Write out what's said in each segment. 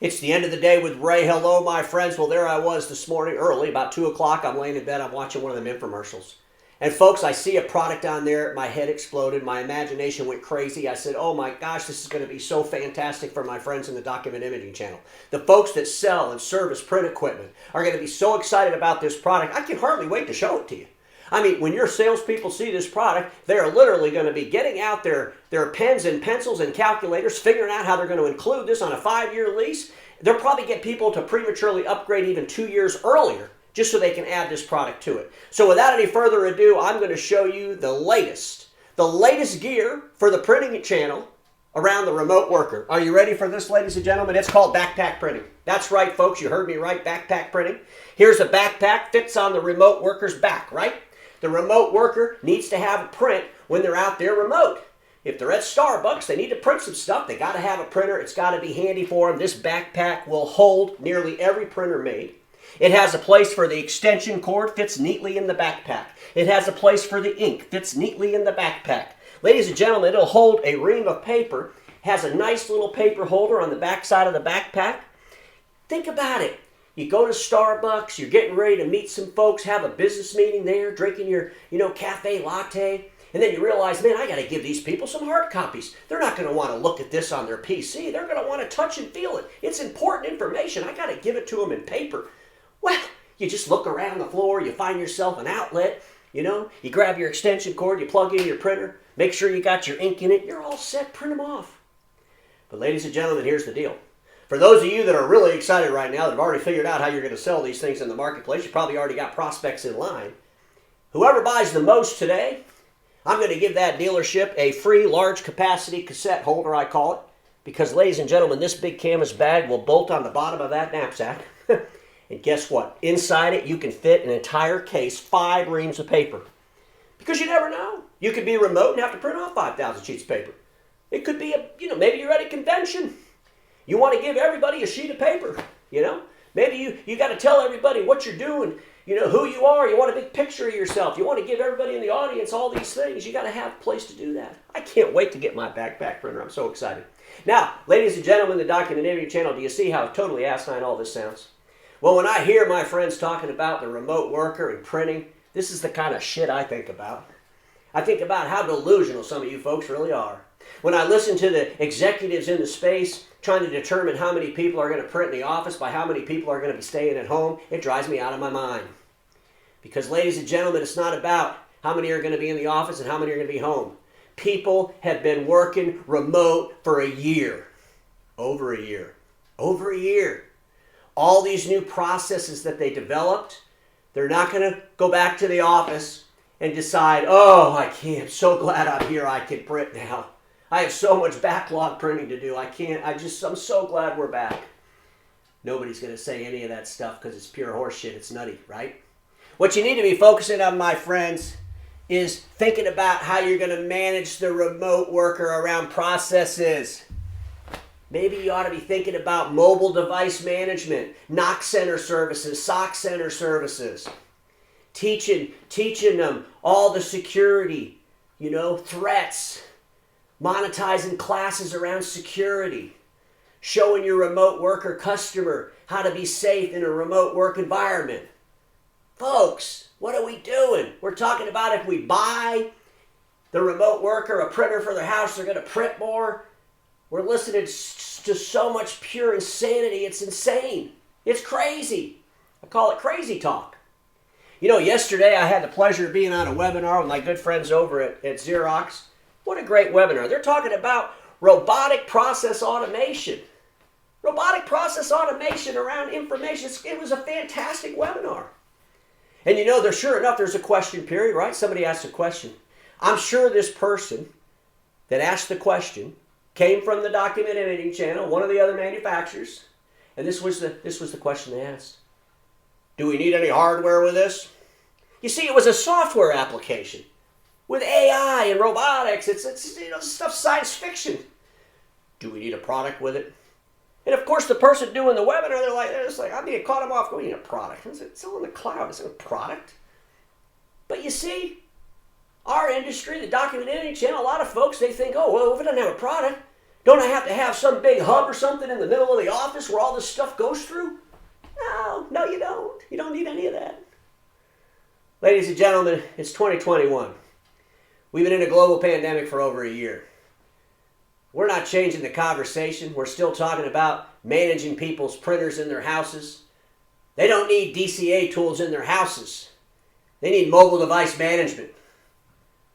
It's the end of the day with Ray. Hello, my friends. Well, there I was this morning early, about 2 o'clock. I'm laying in bed. I'm watching one of them infomercials. And folks, I see a product on there. My head exploded. My imagination went crazy. I said, oh my gosh, this is going to be so fantastic for my friends in the Document Imaging channel. The folks that sell and service print equipment are going to be so excited about this product. I can hardly wait to show it to you. I mean, when your salespeople see this product, they're literally going to be getting out their pens and pencils and calculators, figuring out how they're going to include this on a 5-year lease. They'll probably get people to prematurely upgrade even 2 years earlier just so they can add this product to it. So without any further ado, I'm going to show you the latest gear for the printing channel around the remote worker. Are you ready for this, ladies and gentlemen? It's called backpack printing. That's right, folks. You heard me right, backpack printing. Here's a backpack, fits on the remote worker's back, right? The remote worker needs to have a print when they're out there remote. If they're at Starbucks, they need to print some stuff. They got to have a printer. It's got to be handy for them. This backpack will hold nearly every printer made. It has a place for the extension cord, fits neatly in the backpack. It has a place for the ink, fits neatly in the backpack. Ladies and gentlemen, it'll hold a ream of paper, has a nice little paper holder on the back side of the backpack. Think about it. You go to Starbucks, you're getting ready to meet some folks, have a business meeting there, drinking your, cafe latte, and then you realize, man, I got to give these people some hard copies. They're not going to want to look at this on their PC. They're going to want to touch and feel it. It's important information. I got to give it to them in paper. Well, you just look around the floor, you find yourself an outlet, you grab your extension cord, you plug in your printer, make sure you got your ink in it, you're all set, print them off. But ladies and gentlemen, here's the deal. For those of you that are really excited right now, that have already figured out how you're going to sell these things in the marketplace, you probably already got prospects in line. Whoever buys the most today, I'm going to give that dealership a free large capacity cassette holder, I call it, because ladies and gentlemen, this big canvas bag will bolt on the bottom of that knapsack. And guess what? Inside it, you can fit an entire case, 5 reams of paper. Because you never know. You could be remote and have to print off 5,000 sheets of paper. It could be, maybe you're at a convention. You want to give everybody a sheet of paper, Maybe you got to tell everybody what you're doing, who you are. You want a big picture of yourself. You want to give everybody in the audience all these things. You got to have a place to do that. I can't wait to get my backpack printer. I'm so excited. Now, ladies and gentlemen, the Document Imaging channel, do you see how totally asinine all this sounds? Well, when I hear my friends talking about the remote worker and printing, this is the kind of shit I think about. I think about how delusional some of you folks really are. When I listen to the executives in the space trying to determine how many people are going to print in the office by how many people are going to be staying at home, it drives me out of my mind. Because, ladies and gentlemen, it's not about how many are going to be in the office and how many are going to be home. People have been working remote for a year. Over a year. All these new processes that they developed, they're not going to go back to the office and decide, oh, I'm so glad I'm here, I can print now. I have so much backlog printing to do, I'm so glad we're back. Nobody's going to say any of that stuff because it's pure horseshit, it's nutty, right? What you need to be focusing on, my friends, is thinking about how you're going to manage the remote worker around processes. Maybe you ought to be thinking about mobile device management, knock center services, SOC center services. Teaching them all the security, threats. Monetizing classes around security. Showing your remote worker customer how to be safe in a remote work environment. Folks, what are we doing? We're talking about if we buy the remote worker a printer for their house, they're going to print more. We're listening to so much pure insanity. It's insane. It's crazy. I call it crazy talk. Yesterday I had the pleasure of being on a webinar with my good friends over at Xerox. What a great webinar. They're talking about robotic process automation. Robotic process automation around information. It was a fantastic webinar. And sure enough, there's a question period, right? Somebody asked a question. I'm sure this person that asked the question came from the Document Imaging channel, one of the other manufacturers, and this was the question they asked. Do we need any hardware with this? You see, it was a software application with AI and robotics. It's stuff science fiction. Do we need a product with it? And of course, the person doing the webinar, they're just like, I caught them off going, a product. It's all in the cloud. It's a product. But you see, our industry, the Document Imaging channel, a lot of folks, they think, oh, well, if it doesn't have a product, Don't I have to have some big hub or something in the middle of the office where all this stuff goes through? No, you don't. You don't need any of that. Ladies and gentlemen, it's 2021. We've been in a global pandemic for over a year. We're not changing the conversation. We're still talking about managing people's printers in their houses. They don't need DCA tools in their houses. They need mobile device management,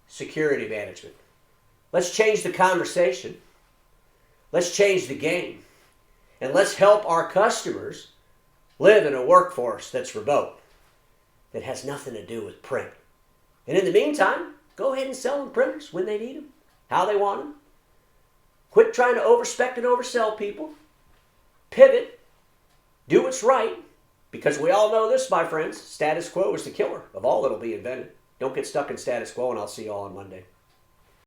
security management. Let's change the conversation. Let's change the game. And let's help our customers live in a workforce that's remote, that has nothing to do with print. And in the meantime, go ahead and sell them printers when they need them, how they want them. Quit trying to overspec and oversell people. Pivot. Do what's right. Because we all know this, my friends. Status quo is the killer of all that'll be invented. Don't get stuck in status quo, and I'll see you all on Monday.